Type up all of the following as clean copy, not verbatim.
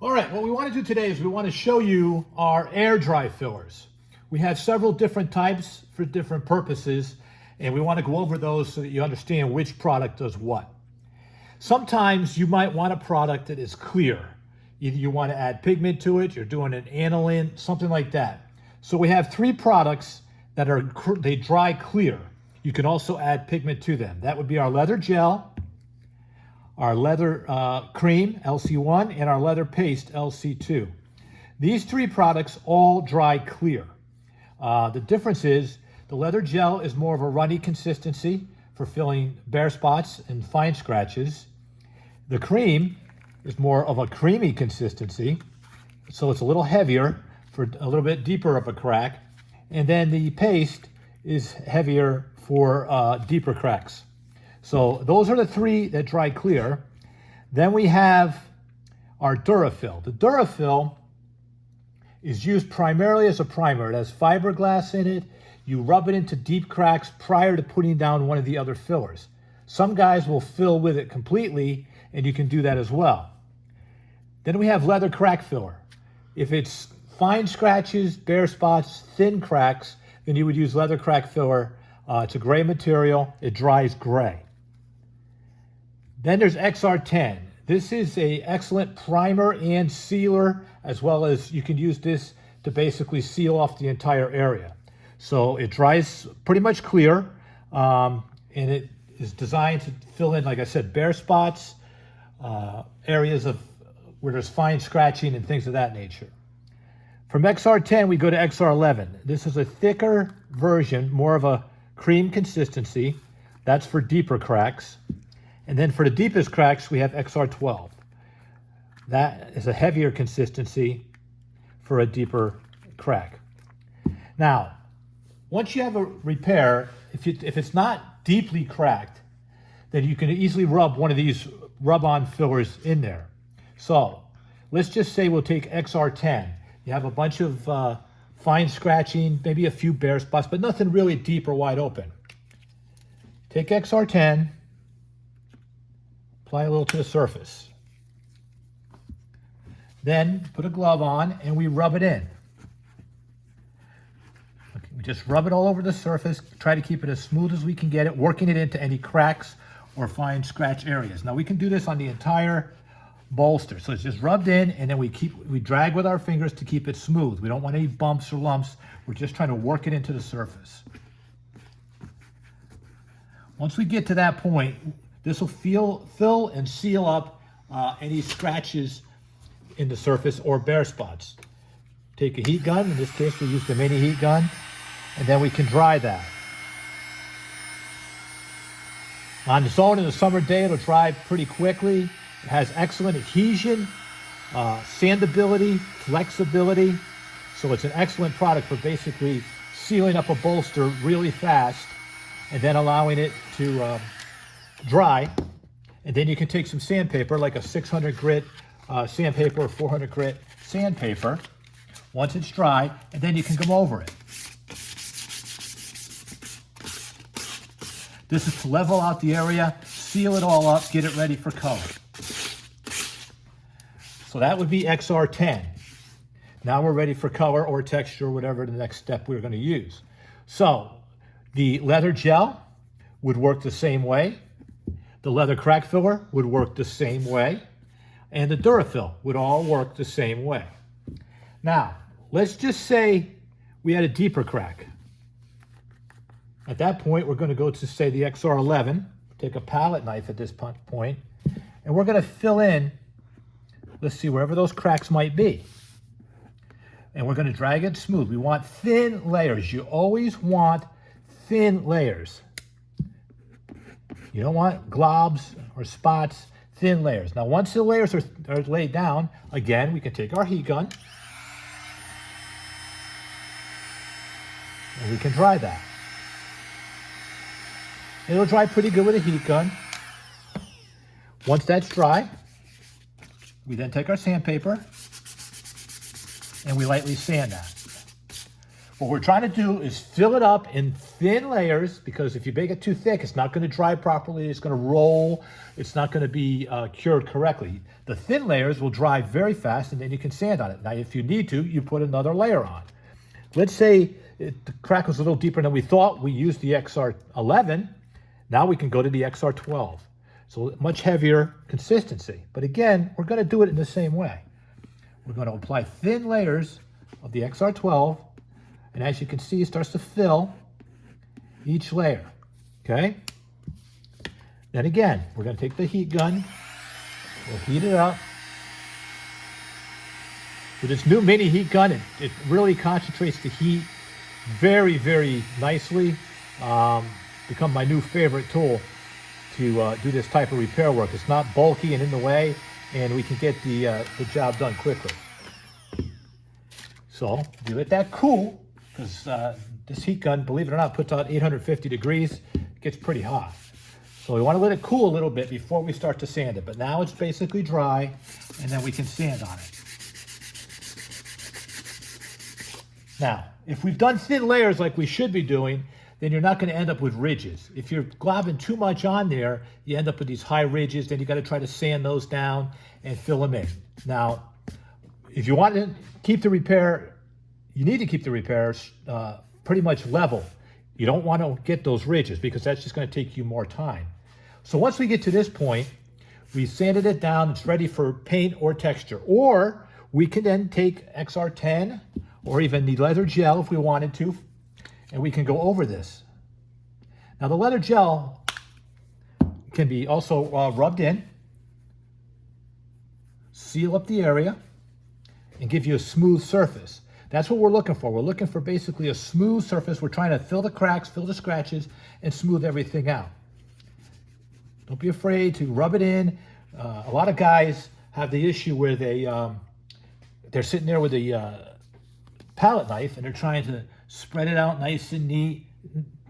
All right, what we want to do today is we want to show you our air dry fillers. We have several different types for different purposes, and we want to go over those so that you understand which product does what. Sometimes you might want a product that is clear. Either you want to add pigment to it, you're doing an aniline, something like that. So we have three products that they dry clear. You can also add pigment to them. That would be our leather gel, our leather cream, LC1, and our leather paste, LC2. These three products all dry clear. The difference is the leather gel is more of a runny consistency for filling bare spots and fine scratches. The cream is more of a creamy consistency, so it's a little heavier for a little bit deeper of a crack. And then the paste is heavier for deeper cracks. So those are the three that dry clear. Then we have our Durafill. The Durafill is used primarily as a primer. It has fiberglass in it. You rub it into deep cracks prior to putting down one of the other fillers. Some guys will fill with it completely, and you can do that as well. Then we have leather crack filler. If it's fine scratches, bare spots, thin cracks, then you would use leather crack filler. It's a gray material. It dries gray. Then there's XR10. This is an excellent primer and sealer, as well as you can use this to basically seal off the entire area. So it dries pretty much clear, and it is designed to fill in, like I said, bare spots, areas where there's fine scratching and things of that nature. From XR10, we go to XR11. This is a thicker version, more of a cream consistency. That's for deeper cracks. And then for the deepest cracks, we have XR12. That is a heavier consistency for a deeper crack. Now, once you have a repair, if it's not deeply cracked, then you can easily rub one of these rub-on fillers in there. So let's just say we'll take XR10. You have a bunch of fine scratching, maybe a few bare spots, but nothing really deep or wide open. Take XR10, apply a little to the surface. Then put a glove on and we rub it in. Okay, we just rub it all over the surface, try to keep it as smooth as we can get it, working it into any cracks or fine scratch areas. Now we can do this on the entire bolster. So it's just rubbed in, and then we drag with our fingers to keep it smooth. We don't want any bumps or lumps. We're just trying to work it into the surface. Once we get to that point, this will fill and seal up any scratches in the surface or bare spots. Take a heat gun. In this case, we use the mini heat gun, and then we can dry that. On its own in the summer day, it'll dry pretty quickly. It has excellent adhesion, sandability, flexibility. So it's an excellent product for basically sealing up a bolster really fast and then allowing it to dry. And then you can take some sandpaper, like a 600 grit sandpaper or 400 grit sandpaper, once it's dry, and then you can come over it. This is to level out the area, seal it all up, get it ready for color. So that would be XR10. Now we're ready for color or texture, whatever the next step we're going to use. So the leather gel would work the same way. The leather crack filler would work the same way. And the Durafill would all work the same way. Now, let's just say we had a deeper crack. At that point, we're going to go to, say, the XR11. Take a palette knife at this point, and we're going to fill in, let's see, wherever those cracks might be. And we're going to drag it smooth. We want thin layers. You always want thin layers. You don't want globs or spots, thin layers. Now, once the layers are laid down, again, we can take our heat gun and we can dry that. It'll dry pretty good with a heat gun. Once that's dry, we then take our sandpaper and we lightly sand that. What we're trying to do is fill it up in thin layers, because if you bake it too thick, it's not going to dry properly. It's going to roll. It's not going to be cured correctly. The thin layers will dry very fast, and then you can sand on it. Now, if you need to, you put another layer on. Let's say the crack was a little deeper than we thought. We used the XR11. Now we can go to the XR12. So much heavier consistency. But again, we're going to do it in the same way. We're going to apply thin layers of the XR12. And as you can see, it starts to fill each layer, okay? Then again, we're going to take the heat gun. We'll heat it up. With this new mini heat gun, it really concentrates the heat very, very nicely. Become my new favorite tool to do this type of repair work. It's not bulky and in the way, and we can get the job done quickly. So you let that cool, because this heat gun, believe it or not, puts out 850 degrees. It gets pretty hot. So we want to let it cool a little bit before we start to sand it. But now it's basically dry, and then we can sand on it. Now, if we've done thin layers like we should be doing, then you're not going to end up with ridges. If you're globbing too much on there, you end up with these high ridges. Then you got to try to sand those down and fill them in. Now, if you want to keep the repair, you need to keep the repairs pretty much level. You don't want to get those ridges, because that's just going to take you more time. So once we get to this point, we sanded it down. It's ready for paint or texture. Or we can then take XR10 or even the leather gel if we wanted to, and we can go over this. Now the leather gel can be also rubbed in, seal up the area, and give you a smooth surface. That's what we're looking for. We're looking for basically a smooth surface. We're trying to fill the cracks, fill the scratches, and smooth everything out. Don't be afraid to rub it in. A lot of guys have the issue where they're sitting there with a palette knife and they're trying to spread it out nice and neat.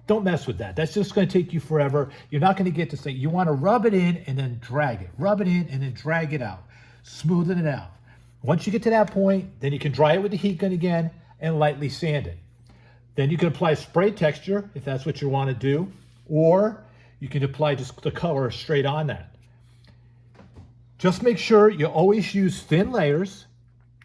Don't mess with that. That's just going to take you forever. You're not going to get this thing. You want to rub it in and then drag it. Rub it in and then drag it out. Smoothing it out. Once you get to that point, then you can dry it with the heat gun again and lightly sand it. Then you can apply spray texture if that's what you want to do, or you can apply just the color straight on that. Just make sure you always use thin layers.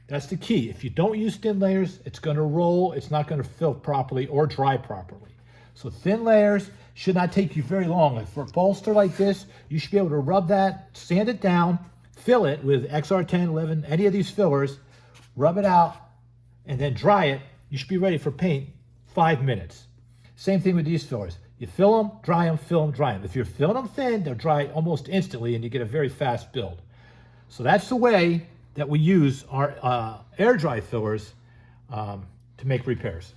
That's the key. If you don't use thin layers, it's going to roll. It's not going to fill properly or dry properly. So thin layers should not take you very long. Like for a bolster like this, you should be able to rub that, sand it down, fill it with XR10, 11, any of these fillers, rub it out, and then dry it. You should be ready for paint 5 minutes. Same thing with these fillers. You fill them, dry them, fill them, dry them. If you're filling them thin, they'll dry almost instantly, and you get a very fast build. So that's the way that we use our air dry fillers to make repairs.